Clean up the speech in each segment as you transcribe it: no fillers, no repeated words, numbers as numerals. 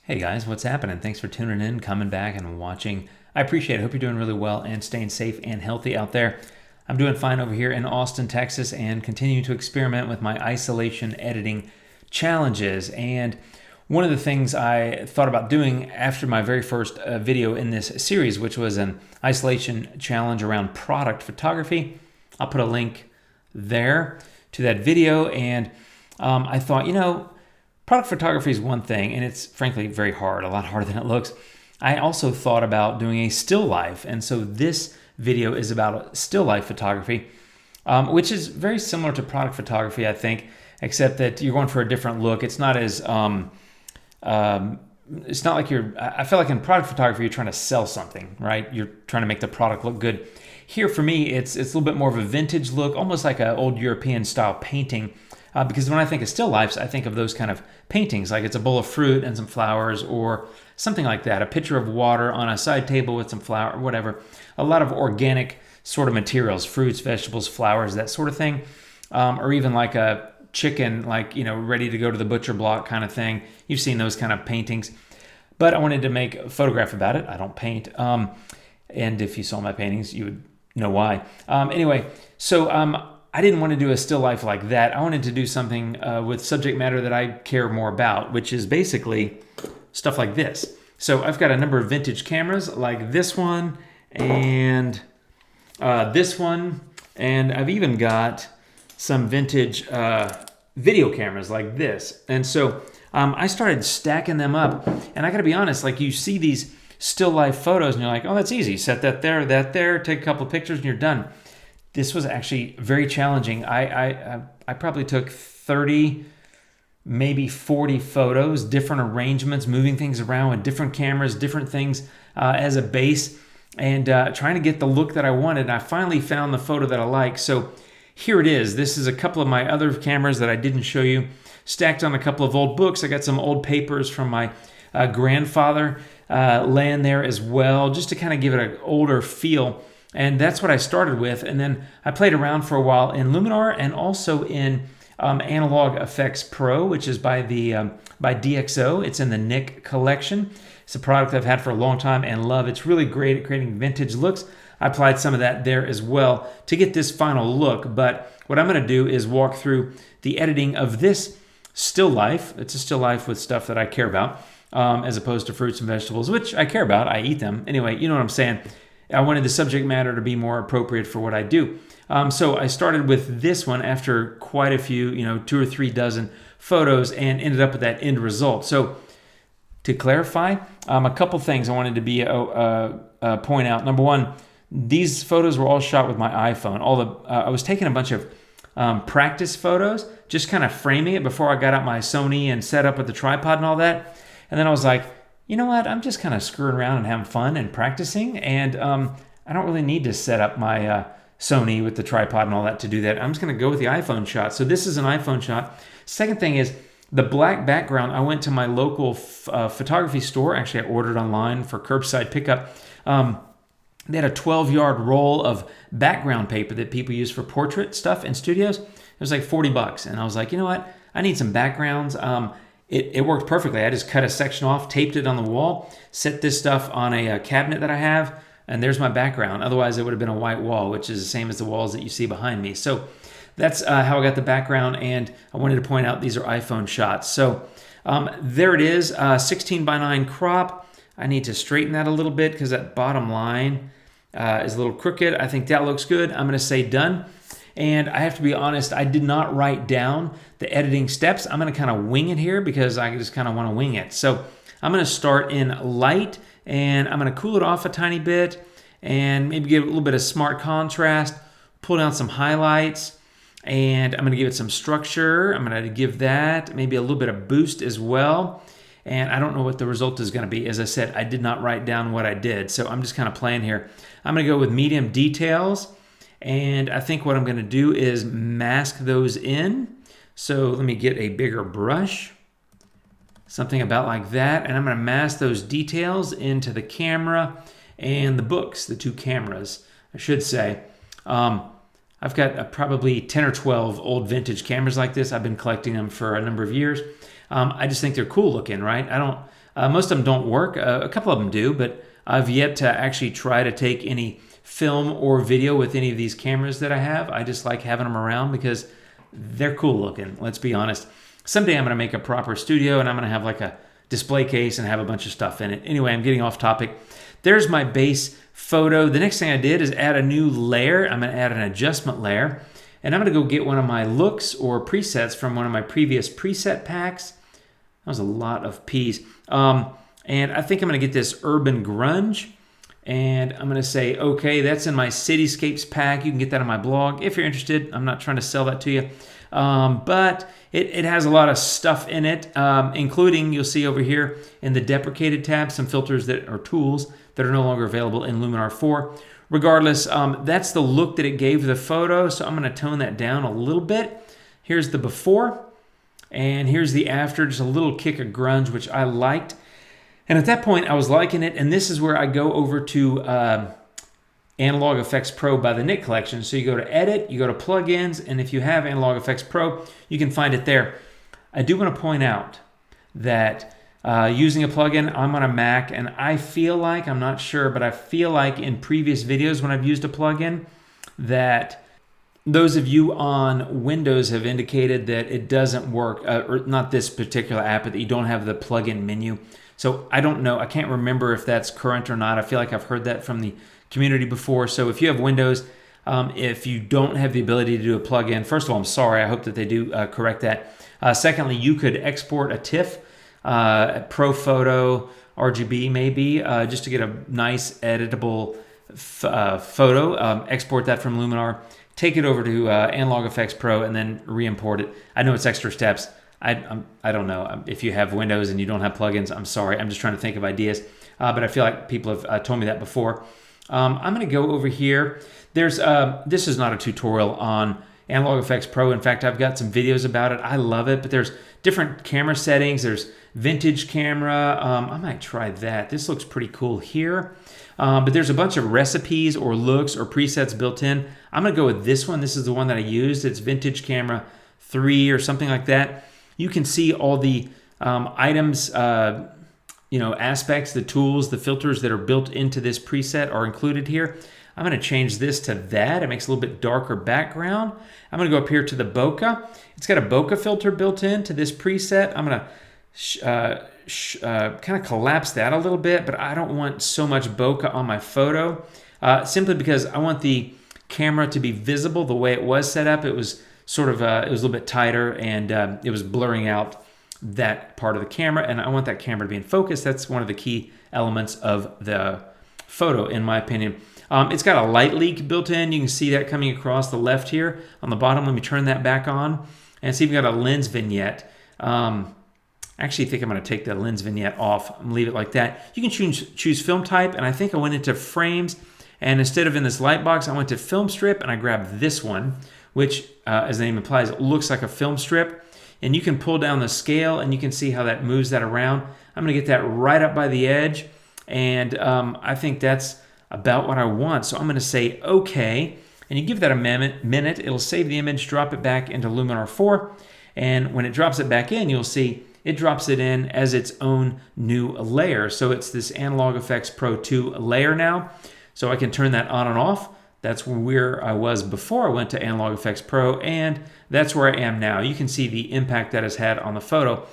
Hey guys, what's happening? Thanks for tuning in, coming back, and watching. I appreciate it. I hope you're doing really well and staying safe and healthy out there. I'm doing fine over here in Austin, Texas, and continuing to experiment with my isolation editing challenges. And one of the things I thought about doing after my very first video in this series, which was an isolation challenge around product photography, I'll put a link there to that video. And I thought, product photography is one thing, and it's frankly very hard, a lot harder than it looks. I also thought about doing a still life, and so this video is about still life photography, which is very similar to product photography, I think, except that you're going for a different look. It's not as, it's not like I feel like in product photography, you're trying to sell something, right? You're trying to make the product look good. Here for me, it's a little bit more of a vintage look, almost like an old European style painting. Because when I think of still lifes, I think of those kind of paintings, like it's a bowl of fruit and some flowers or something like that, a pitcher of water on a side table with some flour, whatever. A lot of organic sort of materials, fruits, vegetables, flowers, that sort of thing. Or even like a chicken, ready to go to the butcher block kind of thing. You've seen those kind of paintings. But I wanted to make a photograph about it. I don't paint. And if you saw my paintings, you would know why. I didn't want to do a still life like that. I wanted to do something with subject matter that I care more about, which is basically stuff like this. So I've got a number of vintage cameras like this one and this one. And I've even got some vintage video cameras like this. And so I started stacking them up. And I got to be honest, like you see these still life photos and you're like, oh, that's easy. Set that there, take a couple of pictures and you're done. This was actually very challenging. I probably took 30, maybe 40 photos, different arrangements, moving things around with different cameras, different things as a base, and trying to get the look that I wanted. And I finally found the photo that I like. So here it is. This is a couple of my other cameras that I didn't show you, stacked on a couple of old books. I got some old papers from my grandfather laying there as well, just to kind of give it an older feel. And that's what I started with. And then I played around for a while in Luminar and also in Analog Effects Pro, which is by DxO. It's in the Nick collection. It's a product I've had for a long time and love. It's really great at creating vintage looks. I applied some of that there as well to get this final look. But what I'm going to do is walk through the editing of this still life. It's a still life with stuff that I care about, as opposed to fruits and vegetables, which I care about. I eat them. Anyway, you know what I'm saying. I wanted the subject matter to be more appropriate for what I do. So I started with this one after quite a few, 2 or 3 dozen photos and ended up with that end result. So to clarify, a couple things I wanted to point out. Number one, these photos were all shot with my iPhone. I was taking a bunch of practice photos, just kind of framing it before I got out my Sony and set up with the tripod and all that. And then I was like, you know what, I'm just kind of screwing around and having fun and practicing, and I don't really need to set up my Sony with the tripod and all that to do that. I'm just going to go with the iPhone shot. So this is an iPhone shot. Second thing is the black background. I went to my local photography store. Actually, I ordered online for curbside pickup. They had a 12-yard roll of background paper that people use for portrait stuff in studios. It was like $40. And I was like, you know what, I need some backgrounds. It worked perfectly. I just cut a section off, taped it on the wall, set this stuff on a cabinet that I have, and there's my background. Otherwise, it would have been a white wall, which is the same as the walls that you see behind me. So that's how I got the background, and I wanted to point out these are iPhone shots. So there it is, 16:9 crop. I need to straighten that a little bit because that bottom line is a little crooked. I think that looks good. I'm going to say done. And I have to be honest, I did not write down the editing steps. I'm going to kind of wing it here because I just kind of want to wing it. So I'm going to start in light and I'm going to cool it off a tiny bit and maybe give it a little bit of smart contrast, pull down some highlights, and I'm going to give it some structure. I'm going to give that maybe a little bit of boost as well. And I don't know what the result is going to be. As I said, I did not write down what I did. So I'm just kind of playing here. I'm going to go with medium details. And I think what I'm going to do is mask those in. So let me get a bigger brush, something about like that. And I'm going to mask those details into the camera and the books, the 2 cameras, I should say. I've got probably 10 or 12 old vintage cameras like this. I've been collecting them for a number of years. I just think they're cool looking, right? Most of them don't work. A couple of them do, but I've yet to actually try to take any film or video with any of these cameras that I have. I just like having them around because they're cool looking, let's be honest. Someday I'm going to make a proper studio and I'm going to have like a display case and have a bunch of stuff in it. Anyway, I'm getting off topic. There's my base photo. The next thing I did is add a new layer. I'm going to add an adjustment layer. And I'm going to go get one of my looks or presets from one of my previous preset packs. That was a lot of P's. And I think I'm going to get this Urban Grunge. And I'm going to say, okay, that's in my Cityscapes pack. You can get that on my blog if you're interested. I'm not trying to sell that to you. But it has a lot of stuff in it, including, you'll see over here in the deprecated tab, some filters that are tools that are no longer available in Luminar 4. Regardless, that's the look that it gave the photo, so I'm going to tone that down a little bit. Here's the before, and here's the after, just a little kick of grunge, which I liked. And at that point, I was liking it, and this is where I go over to Analog Effects Pro by the Nick Collection. So you go to Edit, you go to Plugins, and if you have Analog Effects Pro, you can find it there. I do want to point out that using a plugin, I'm on a Mac, and I feel like, I'm not sure, but I feel like in previous videos when I've used a plugin that those of you on Windows have indicated that it doesn't work, or not this particular app, but that you don't have the plugin menu. So I don't know, I can't remember if that's current or not. I feel like I've heard that from the community before. So if you have Windows, if you don't have the ability to do a plugin, first of all, I'm sorry. I hope that they do correct that. Secondly, you could export a TIFF, Pro Photo, RGB maybe, just to get a nice editable photo. Export that from Luminar, take it over to Analog Effects Pro, and then re-import it. I know it's extra steps. I don't know. If you have Windows and you don't have plugins, I'm sorry. I'm just trying to think of ideas. But I feel like people have told me that before. I'm going to go over here. There's this is not a tutorial on Analog Effects Pro. In fact, I've got some videos about it. I love it, but there's different camera settings. There's vintage camera. I might try that. This looks pretty cool here. But there's a bunch of recipes or looks or presets built in. I'm going to go with this one. This is the one that I used. It's Vintage Camera 3 or something like that. You can see all the items, aspects, the tools, the filters that are built into this preset are included here. I'm going to change this to that. It makes a little bit darker background. I'm going to go up here to the bokeh. It's got a bokeh filter built into this preset. I'm going to kind of collapse that a little bit, but I don't want so much bokeh on my photo, simply because I want the camera to be visible the way it was set up. It was sort of, it was a little bit tighter, and it was blurring out that part of the camera, and I want that camera to be in focus. That's one of the key elements of the photo, in my opinion. It's got a light leak built in. You can see that coming across the left here on the bottom. Let me turn that back on and see if we've got a lens vignette. I actually think I'm going to take the lens vignette off and leave it like that. You can choose film type, and I think I went into frames, and instead of in this light box, I went to film strip, and I grabbed this one, which, as the name implies, it looks like a film strip. And you can pull down the scale, and you can see how that moves that around. I'm going to get that right up by the edge, and I think that's about what I want. So I'm going to say OK, and you give that a minute. It'll save the image, drop it back into Luminar 4, and when it drops it back in, you'll see it drops it in as its own new layer. So it's this Analog Effects Pro 2 layer now. So I can turn that on and off. That's where I was before I went to Analog Effects Pro, and that's where I am now. You can see the impact that has had on the photo.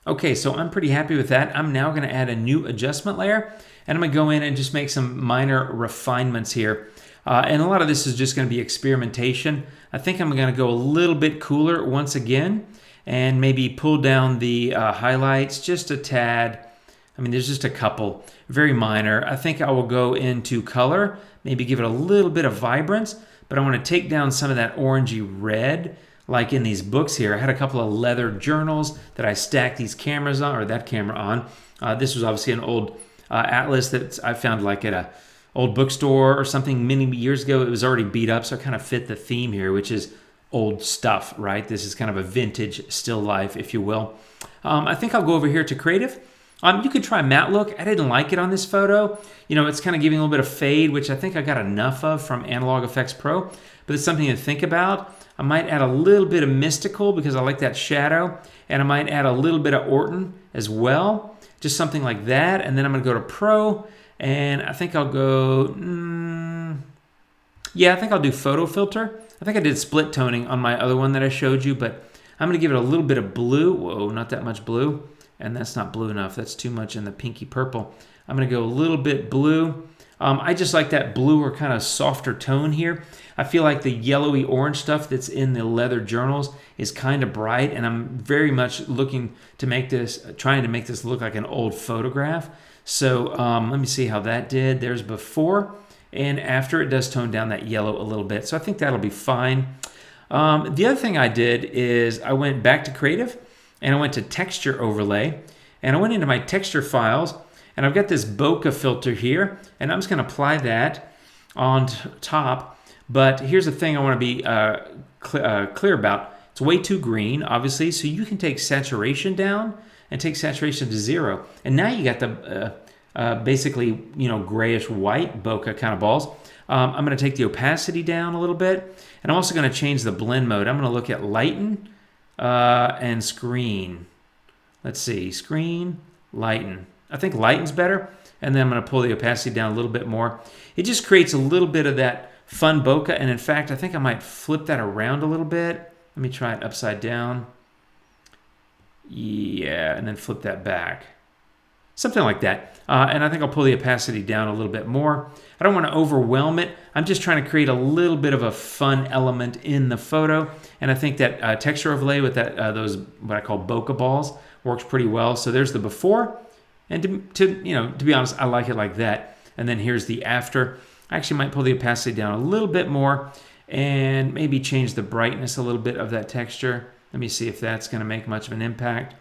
Okay, so I'm pretty happy with that. I'm now going to add a new adjustment layer, and I'm going to go in and just make some minor refinements here. And a lot of this is just going to be experimentation. I think I'm going to go a little bit cooler once again, and maybe pull down the highlights just a tad. I mean, there's just a couple, very minor. I think I will go into color, maybe give it a little bit of vibrance, but I want to take down some of that orangey red, like in these books here. I had a couple of leather journals that I stacked these cameras on, or that camera on. This was obviously an old atlas that I found like at a old bookstore or something many years ago. It was already beat up, so it kind of fit the theme here, which is old stuff, right? This is kind of a vintage still life, if you will. I think I'll go over here to creative. You could try matte look. I didn't like it on this photo. You know, it's kind of giving a little bit of fade, which I think I got enough of from Analog Effects Pro, but it's something to think about. I might add a little bit of mystical because I like that shadow, and I might add a little bit of Orton as well just something like that. And then I'm going to go to Pro, and I think I'll go, yeah, I think I'll do photo filter. I think I did split toning on my other one that I showed you, but I'm going to give it a little bit of blue. Whoa, not that much blue. And that's not blue enough. That's too much in the pinky purple. I'm going to go a little bit blue. I just like that blue or kind of softer tone here. I feel like the yellowy orange stuff that's in the leather journals is kind of bright, and I'm very much looking to make this, trying to make this look like an old photograph. So let me see how that did. There's before and after. It does tone down that yellow a little bit, so I think that'll be fine. The other thing I did is I went back to Creative, and I went to Texture Overlay, and I went into my texture files, and I've got this bokeh filter here, and I'm just going to apply that on top. But here's the thing I want to be clear about. It's way too green, obviously, so you can take saturation down and take saturation to 0. And now you got the basically, grayish white bokeh kind of balls. I'm going to take the opacity down a little bit, and I'm also going to change the blend mode. I'm going to look at lighten and screen. Let's see, screen, lighten. I think lighten's better, and then I'm going to pull the opacity down a little bit more. It just creates a little bit of that fun bokeh, and in fact, I think I might flip that around a little bit. Let me try it upside down. Yeah, and then flip that back. Something like that. And I think I'll pull the opacity down a little bit more. I don't want to overwhelm it. I'm just trying to create a little bit of a fun element in the photo, and I think that texture overlay with that those what I call bokeh balls works pretty well. So there's the before. And to be honest, I like it like that. And then here's the after. I actually might pull the opacity down a little bit more and maybe change the brightness a little bit of that texture. Let me see if that's going to make much of an impact.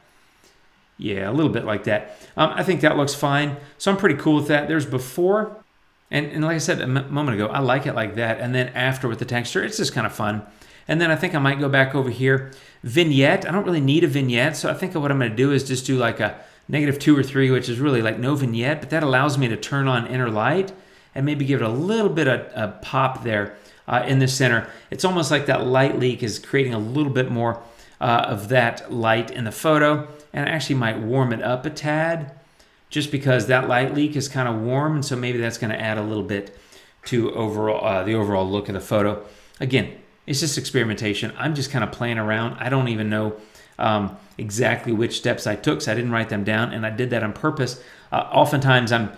Yeah, a little bit like that. I think that looks fine. So I'm pretty cool with that. There's before. And like I said a moment ago, I like it like that. And then after with the texture, it's just kind of fun. And then I think I might go back over here. Vignette. I don't really need a vignette. So I think what I'm going to do is just do like a -2 or 3, which is really like no vignette, but that allows me to turn on inner light and maybe give it a little bit of a pop there in the center. It's almost like that light leak is creating a little bit more of that light in the photo, and I actually might warm it up a tad just because that light leak is kind of warm, and so maybe that's going to add a little bit to overall the overall look of the photo. Again, it's just experimentation. I'm just kind of playing around. I don't even know exactly which steps I took, so I didn't write them down, and I did that on purpose. Oftentimes I'm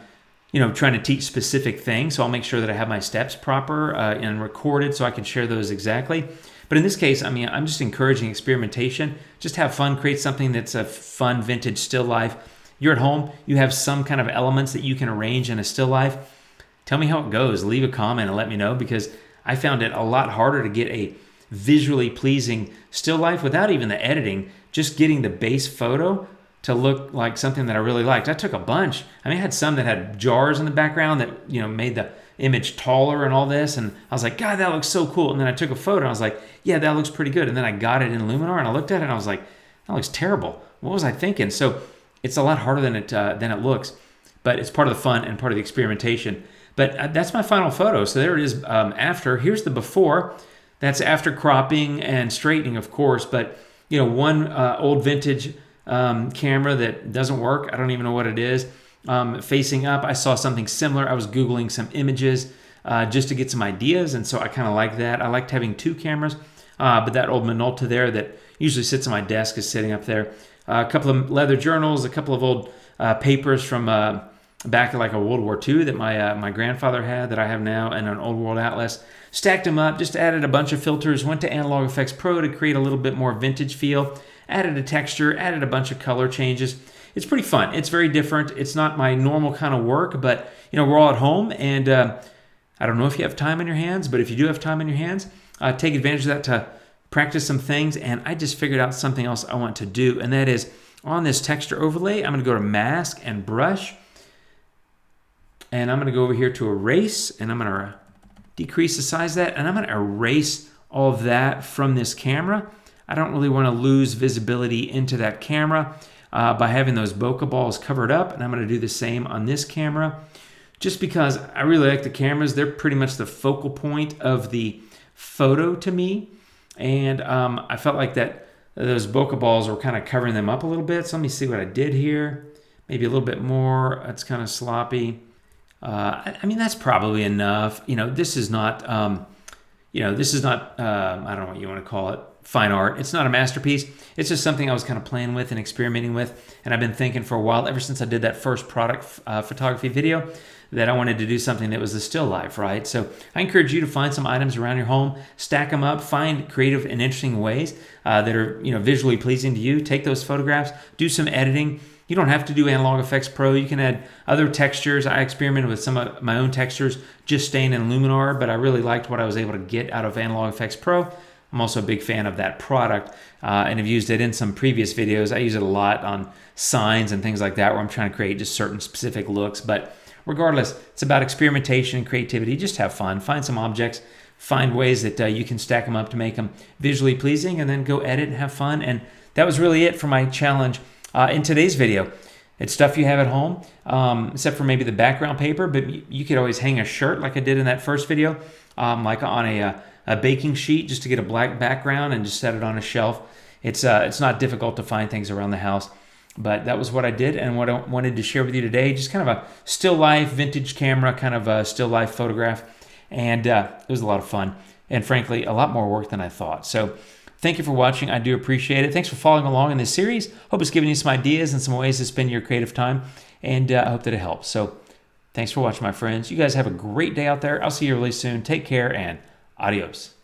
trying to teach specific things, so I'll make sure that I have my steps proper and recorded so I can share those exactly. But in this case, I'm just encouraging experimentation. Just have fun, create something that's a fun vintage still life. You're at home, you have some kind of elements that you can arrange in a still life. Tell me how it goes. Leave a comment and let me know, because I found it a lot harder to get a visually pleasing still life without even the editing, just getting the base photo to look like something that I really liked. I took a bunch. I had some that had jars in the background that made the image taller and all this, and I was like, God, that looks so cool. And then I took a photo and I was like, yeah, that looks pretty good. And then I got it in Luminar and I looked at it and I was like, that looks terrible. What was I thinking? So it's a lot harder than it looks, but it's part of the fun and part of the experimentation. But that's my final photo. So there it is after. Here's the before. That's after cropping and straightening, of course, but one old vintage camera that doesn't work. I don't even know what it is. Facing up, I saw something similar. I was Googling some images just to get some ideas, and so I kind of like that. I liked having 2 cameras, but that old Minolta there that usually sits on my desk is sitting up there. A couple of leather journals, a couple of old papers from back in like a World War II that my grandfather had that I have now, and an old world atlas. Stacked them up, just added a bunch of filters, went to Analog Effects Pro to create a little bit more vintage feel, added a texture, added a bunch of color changes. It's pretty fun. It's very different. It's not my normal kind of work, but we're all at home, and I don't know if you have time on your hands, but if you do have time on your hands, take advantage of that to practice some things. And I just figured out something else I want to do, and that is on this texture overlay, I'm going to go to mask and brush, and I'm going to go over here to erase, and I'm going to decrease the size of that, and I'm going to erase all of that from this camera. I don't really want to lose visibility into that camera by having those bokeh balls covered up, and I'm going to do the same on this camera just because I really like the cameras. They're pretty much the focal point of the photo to me, and I felt like that those bokeh balls were kind of covering them up a little bit. So let me see what I did here. maybe a little bit more. That's kind of sloppy. I mean, that's probably enough. This is not, this is not, I don't know what you want to call it, fine art. It's not a masterpiece. It's just something I was kind of playing with and experimenting with. And I've been thinking for a while, ever since I did that first product photography video, that I wanted to do something that was a still life, right? So I encourage you to find some items around your home, stack them up, find creative and interesting ways that are visually pleasing to you. Take those photographs, do some editing. You don't have to do Analog Effects Pro. You can add other textures. I experimented with some of my own textures just staying in Luminar, but I really liked what I was able to get out of Analog Effects Pro. I'm also a big fan of that product and have used it in some previous videos. I use it a lot on signs and things like that where I'm trying to create just certain specific looks. But regardless, it's about experimentation and creativity. Just have fun. Find some objects. Find ways that you can stack them up to make them visually pleasing, and then go edit and have fun. And that was really it for my challenge in today's video. It's stuff you have at home, except for maybe the background paper, but you could always hang a shirt like I did in that first video, like on a baking sheet, just to get a black background and just set it on a shelf. It's not difficult to find things around the house, but that was what I did and what I wanted to share with you today. Just kind of a still life, vintage camera, kind of a still life photograph. And it was a lot of fun and frankly, a lot more work than I thought. So thank you for watching. I do appreciate it. Thanks for following along in this series. Hope it's given you some ideas and some ways to spend your creative time. And I hope that it helps. So thanks for watching, my friends. You guys have a great day out there. I'll see you really soon. Take care and adios.